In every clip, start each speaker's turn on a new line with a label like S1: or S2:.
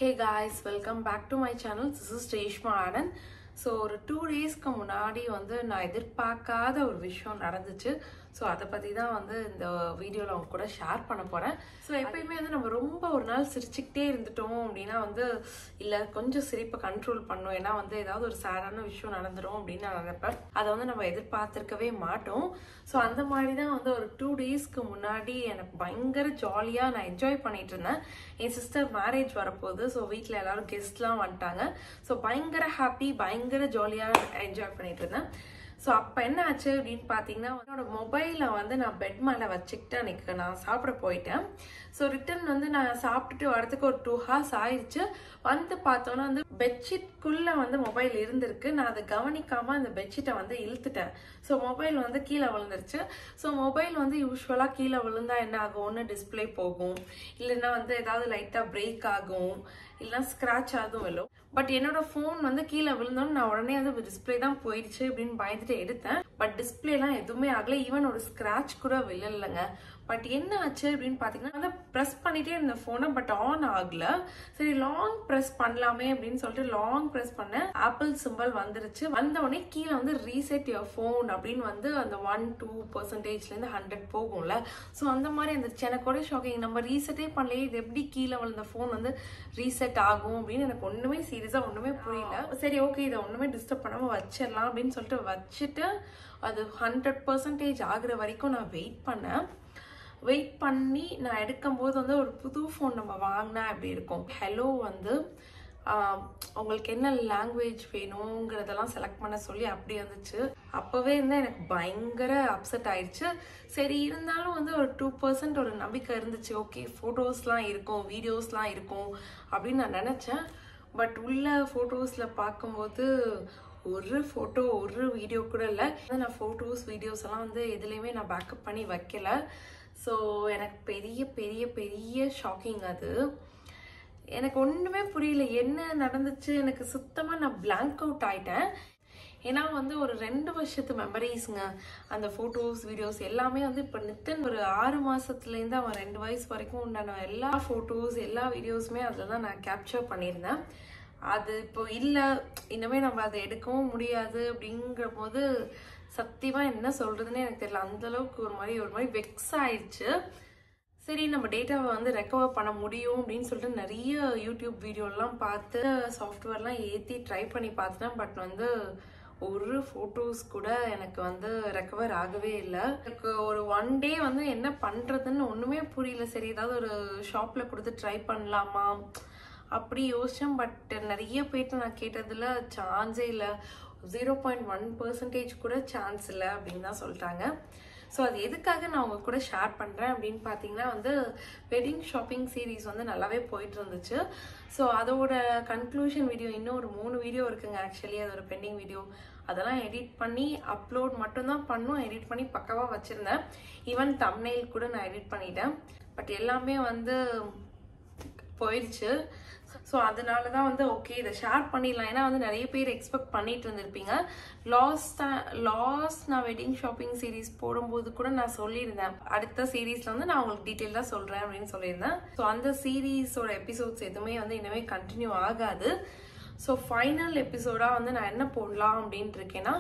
S1: Hey guys, welcome back to my channel. This is Reshma Anand. So ஒரு 2 daysக்கு முன்னாடி நான் எதிர்பார்க்காத ஒரு விஷயம் நடந்துச்சு. ஸோ அதை பற்றி தான் இந்த வீடியோவில் அவங்க கூட ஷேர் பண்ண போகிறேன். ஸோ எப்பயுமே நம்ம ரொம்ப ஒரு நாள் சிரிச்சுக்கிட்டே இருந்துட்டோம் அப்படின்னா இல்லை கொஞ்சம் சிரிப்பை கண்ட்ரோல் பண்ணோம், ஏன்னா ஏதாவது ஒரு சேடான விஷயம் நடந்துடும் அப்படின்னு நான் நினைப்பேன். அதை நம்ம எதிர்பார்த்துருக்கவே மாட்டோம். ஸோ அந்த மாதிரி தான் ஒரு 2 daysக்கு முன்னாடி எனக்கு பயங்கர ஜாலியாக நான் என்ஜாய் பண்ணிட்டு இருந்தேன். என் சிஸ்டர் மேரேஜ் வரப்போகுது. ஸோ வீட்டில் எல்லாரும் கெஸ்ட்லாம் வந்துட்டாங்க. ஸோ பயங்கர ஹாப்பி, பயங்கர ஜாலியாக என்ஜாய் பண்ணிட்டு இருந்தேன். ஸோ அப்போ என்ன ஆச்சு அப்படின்னு பார்த்தீங்கன்னா, என்னோட மொபைலை நான் பெட் மேலே வச்சுக்கிட்டு அன்னைக்கு நான் சாப்பிட போயிட்டேன். ஸோ ரிட்டன் நான் சாப்பிட்டுட்டு வரதுக்கு ஒரு 2 hours ஆயிடுச்சு. பார்த்தோன்னா பெட்ஷீட்குள்ளே மொபைல் இருந்திருக்கு. நான் அதை கவனிக்காமல் அந்த பெட்ஷீட்டை இழுத்துட்டேன். ஸோ மொபைல் கீழே விழுந்துருச்சு. ஸோ மொபைல் யூஸ்வலாக கீழே விழுந்தா என்ன ஆகும், ஒன்று டிஸ்பிளே போகும், இல்லைன்னா ஏதாவது லைட்டாக பிரேக் ஆகும், இல்லைன்னா ஸ்க்ராட்ச் ஆகும் விழும். பட் என்னோட ஃபோன் கீழே விழுந்தோன்னு நான் உடனே டிஸ்பிளே தான் போயிடுச்சு அப்படின்னு பயந்துட்டு எடுத்தேன். பட் டிஸ்பிளேலாம் எதுவுமே ஆகல, ஈவன் ஒரு ஸ்க்ராட்ச் கூட விழலைங்க. பட் என்ன ஆச்சு அப்படின்னு பார்த்தீங்கன்னா, ப்ரெஸ் பண்ணிட்டே இருந்த ஃபோனை பட் ஆன் ஆகல. சரி லாங் ப்ரெஸ் பண்ணலாமே அப்படின்னு சொல்லிட்டு லாங் ப்ரெஸ் பண்ண ஆப்பிள் சிம்பிள் வந்துருச்சு. வந்தோடனே கீழே ரீசெட் யுவர் ஃபோன் அப்படின்னு அந்த 1-2%லேருந்து 100 போகும்ல. ஸோ அந்த மாதிரி இருந்துச்சு. எனக்கு கூட ஷாக்கிங், நம்ம ரீசெட்டே பண்ணலையே, இது எப்படி கீழே விழுந்த ஃபோன் ரீசெட் ஆகும் அப்படின்னு எனக்கு ஒன்றுமே சீரியஸாக ஒன்றுமே புரியல. சரி ஓகே, இதை ஒன்றுமே டிஸ்டர்ப் பண்ணாமல் வச்சிடலாம் அப்படின்னு சொல்லிட்டு வச்சுட்டு அது 100% ஆகுற வரைக்கும் நான் வெயிட் பண்ணேன். வெயிட் பண்ணி நான் எடுக்கும்போது ஒரு புது ஃபோன் நம்ம வாங்கினா எப்படி இருக்கும், ஹலோ உங்களுக்கு என்ன லாங்குவேஜ் வேணுங்கிறதெல்லாம் செலக்ட் பண்ண சொல்லி அப்படி வந்துச்சு. அப்போவே எனக்கு பயங்கர அப்செட் ஆயிடுச்சு. சரி இருந்தாலும் ஒரு 2% ஒரு நம்பிக்கை இருந்துச்சு. ஓகே ஃபோட்டோஸ்லாம் இருக்கும், வீடியோஸ்லாம் இருக்கும் அப்படின்னு நான் நினச்சேன். பட் உள்ள ஃபோட்டோஸில் பார்க்கும்போது ஒரு ஃபோட்டோ ஒரு வீடியோ கூட இல்லை. நான் ஃபோட்டோஸ் வீடியோஸ் எல்லாம் எதுலேயுமே நான் பேக்கப் பண்ணி வைக்கல. ஸோ எனக்கு பெரிய பெரிய பெரிய ஷாக்கிங் அது. எனக்கு ஒன்றுமே புரியல என்ன நடந்துச்சு. எனக்கு சுத்தமாக நான் பிளாங்க் அவுட் ஆயிட்டேன். ஏன்னா ஒரு 2 வருஷத்து மெமரிஸுங்க அந்த ஃபோட்டோஸ் வீடியோஸ் எல்லாமே இப்போ நித்தன் ஒரு 6 மாதத்துலேருந்து அவன் 2 வயசு வரைக்கும் உண்டான எல்லா ஃபோட்டோஸ் எல்லா வீடியோஸுமே அதில் தான் நான் கேப்சர் பண்ணியிருந்தேன். அது இப்போ இல்லை, இனிமேல் நம்ம அதை எடுக்கவும் முடியாது அப்படிங்கிற போது சத்தியமாக என்ன சொல்கிறதுனே எனக்கு தெரியல. அந்தளவுக்கு ஒரு மாதிரி வெக்ஸ் ஆயிடுச்சு. சரி நம்ம டேட்டாவை ரெக்கவர் பண்ண முடியும் அப்படின்னு சொல்லிட்டு நிறைய யூடியூப் வீடியோலாம் பார்த்து சாஃப்ட்வேர்லாம் ஏற்றி ட்ரை பண்ணி பார்த்தேன். பட் ஒரு ஃபோட்டோஸ் கூட எனக்கு ரெக்கவர் ஆகவே இல்லை. எனக்கு ஒரு 1 day என்ன பண்ணுறதுன்னு ஒன்றுமே புரியல. சரி ஏதாவது ஒரு ஷாப்பில் கொடுத்து ட்ரை பண்ணலாமா அப்படி யோசிச்சேன். பட் நிறைய பேர்ட்ட நான் கேட்டதில் சான்ஸே இல்லை, 0.1% கூட சான்ஸ் இல்லை அப்படின்னு தான் சொல்லிட்டாங்க. ஸோ அது எதுக்காக நான் உங்க கூட ஷேர் பண்ணுறேன் அப்படின்னு பார்த்தீங்கன்னா, வெட்டிங் ஷாப்பிங் சீரீஸ் நல்லாவே போயிட்டு இருந்துச்சு. ஸோ அதோட கன்க்ளூஷன் வீடியோ இன்னும் ஒரு 3 வீடியோ இருக்குங்க. ஆக்சுவலி அது ஒரு பெண்டிங் வீடியோ, அதெல்லாம் எடிட் பண்ணி அப்லோட் மட்டும்தான் பண்ணும். எடிட் பண்ணி பக்காவாக வச்சுருந்தேன். ஈவன் தம்ப்நெயில் கூட நான் எடிட் பண்ணிட்டேன். பட் எல்லாமே போயிடுச்சு. ஸோ அதனால தான் ஓகே இதை ஷேர் பண்ணிடலாம். ஏன்னா நிறைய பேர் எக்ஸ்பெக்ட் பண்ணிட்டு இருந்திருப்பீங்க. லாஸ்ட் நான் வெட்டிங் ஷாப்பிங் சீரீஸ் போடும்போது கூட நான் சொல்லியிருந்தேன், அடுத்த சீரீஸ்ல நான் உங்களுக்கு டீட்டெயிலாக சொல்கிறேன் அப்படின்னு சொல்லியிருந்தேன். ஸோ அந்த சீரீஸோட எபிசோட்ஸ் எதுவுமே இனிமேல் கண்டினியூ ஆகாது. ஸோ ஃபைனல் எபிசோடாக நான் என்ன போடலாம் அப்படின்ட்டு இருக்கேன்னா,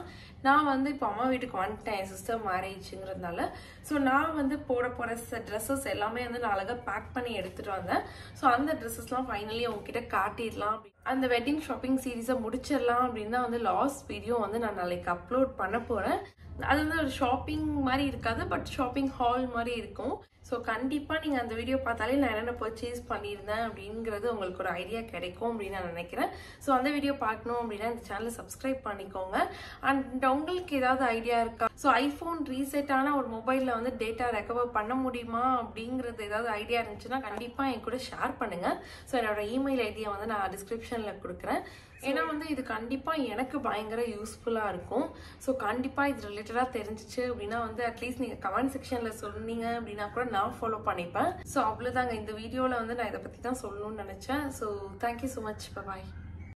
S1: நான் இப்போ அம்மா வீட்டுக்கு வந்துட்டேன், என் சிஸ்டர் மேரேஜுங்கிறதுனால. ஸோ நான் போட போகிற ட்ரெஸ்ஸஸ் எல்லாமே நான் அழகாக பேக் பண்ணி எடுத்துகிட்டு வந்தேன். ஸோ அந்த ட்ரெஸ்ஸஸ்லாம் ஃபைனலி உங்ககிட்ட காட்டிடலாம், அந்த வெட்டிங் ஷாப்பிங் சீரீஸை முடிச்சிடலாம் அப்படின்னு தான் லாஸ்ட் வீடியோ நான் நாளைக்கு அப்லோட் பண்ண போகிறேன். அது ஒரு ஷாப்பிங் மாதிரி இருக்காது, பட் ஷாப்பிங் ஹால் மாதிரி இருக்கும். ஸோ கண்டிப்பாக நீங்கள் அந்த வீடியோ பார்த்தாலே நான் என்னென்ன பர்ச்சேஸ் பண்ணியிருந்தேன் அப்படிங்கிறது உங்களுக்கு ஒரு ஐடியா கிடைக்கும் அப்படின்னு நான் நினைக்கிறேன். ஸோ அந்த வீடியோ பார்க்கணும் அப்படின்னா இந்த சேனலை சப்ஸ்கிரைப் பண்ணிக்கோங்க. அண்ட் உங்களுக்கு ஏதாவது ஐடியா இருக்கா, ஸோ ஐஃபோன் ரீசெட்டான ஒரு மொபைலில் டேட்டா ரெக்கவர் பண்ண முடியுமா அப்படிங்கிறது ஏதாவது ஐடியா இருந்துச்சுன்னா கண்டிப்பாக என் கூட ஷேர் பண்ணுங்கள். ஸோ என்னோட இமெயில் ஐடியை நான் டிஸ்கிரிப்ஷனில் கொடுக்குறேன். ஏன்னா இது கண்டிப்பாக எனக்கு பயங்கர யூஸ்ஃபுல்லாக இருக்கும். ஸோ கண்டிப்பாக இது ரிலேட்டடாக தெரிஞ்சிச்சு அப்படின்னா அட்லீஸ்ட் நீங்கள் கமெண்ட் செக்ஷனில் சொன்னீங்க அப்படின்னா கூட நான் ஃபாலோ பண்ணிப்பேன். ஸோ அவ்வளோதாங்க, இந்த வீடியோவில் நான் இதை பற்றி தான் சொல்லணும்னு நினச்சேன். ஸோ தேங்க்யூ ஸோ மச், பாய்.